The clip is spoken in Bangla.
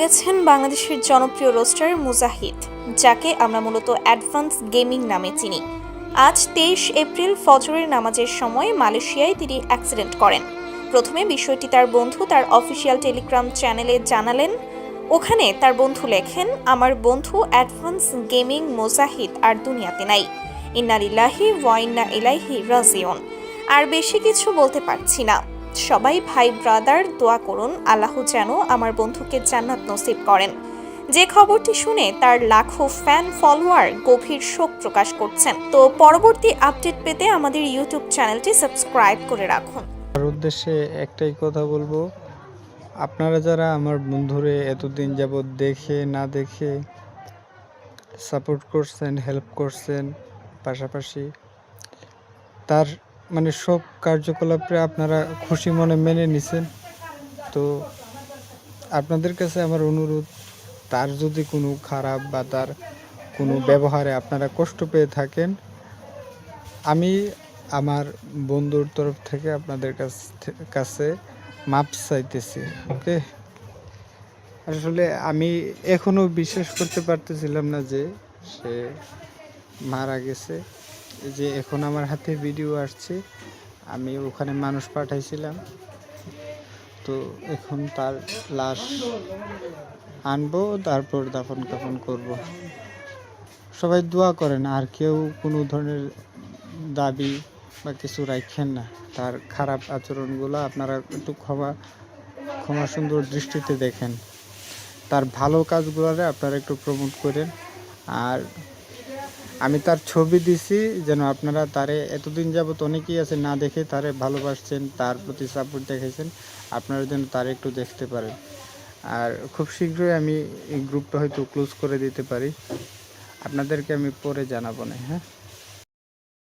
হয়েছেন বাংলাদেশের জনপ্রিয় রোস্টার মুজাহিদ, যাকে আমরা মূলত অ্যাডভান্স গেমিং নামে চিনি। আজ 23 এপ্রিল ফজরের নামাজের সময় মালয়েশিয়ায় তিনি অ্যাক্সিডেন্ট করেন। প্রথমে বিষয়টি তার বন্ধু তার অফিসিয়াল টেলিগ্রাম চ্যানেলে জানালেন। ওখানে তার বন্ধু লেখেন, আমার বন্ধু অ্যাডভান্স গেমিং মুজাহিদ আর দুনিয়াতে নাই। ইন্না লিল্লাহি ওয়া ইন্না ইলাইহি রাজিউন। আর বেশি কিছু বলতে পারছি না। সবাই ভাই ব্রাদার দোয়া করুন, আল্লাহ যেন আমার বন্ধুকে জান্নাত নসিব করেন। যে খবরটি শুনে তার লাখো ফ্যান ফলোয়ার গভীর শোক প্রকাশ করছেন। তো পরবর্তী আপডেট পেতে আমাদের ইউটিউব চ্যানেলটি সাবস্ক্রাইব করে রাখুন। আর উদ্দেশ্যে একটাই কথা বলবো, আপনারা যারা আমার বন্ধুরে এতদিন যাবৎ দেখে না দেখে সাপোর্ট করছেন, হেল্প করছেন, পাশাপাশি তার সব কার্যকলাপে আপনারা খুশি মনে মেনে নিছেন। তো আপনাদের কাছে আমার অনুরোধ, তার যদি কোনো খারাপ বা তার কোনো ব্যবহারে আপনারা কষ্ট পেয়ে থাকেন, আমি আমার বন্ধুর তরফ থেকে আপনাদের কাছে মাপ চাইতেছি। ওকে, আসলে আমি এখনো বিশ্বাস করতে পারতেছিলাম না যে সে মারা গেছে। যে এখন আমার হাতে ভিডিও আসছে, আমি ওখানে মানুষ পাঠাইছিলাম, তো এখন তার লাশ আনবো, তারপর দাফন কাফন করব। সবাই দোয়া করেন, আর কেউ কোনো ধরনের দাবি বা কিছু রাখেন না। তার খারাপ আচরণগুলো আপনারা একটু ক্ষমা সুন্দর দৃষ্টিতে দেখেন। তার ভালো কাজগুলোরে আপনারা একটু প্রমোট করেন। আর আমি তার ছবি দিছি যেন আপনারা তারে, এতদিন যাবত অনেকেই আছে না দেখে তারে ভালোবাসছেন, তার প্রতি সাপোর্ট দেখাইছেন, আপনারা যেন তারে একটু দেখতে পারেন। আর খুব শীঘ্রই আমি এই গ্রুপটা হয়তো ক্লোজ করে দিতে পারি, আপনাদেরকে আমি পরে জানাবো না। হ্যাঁ।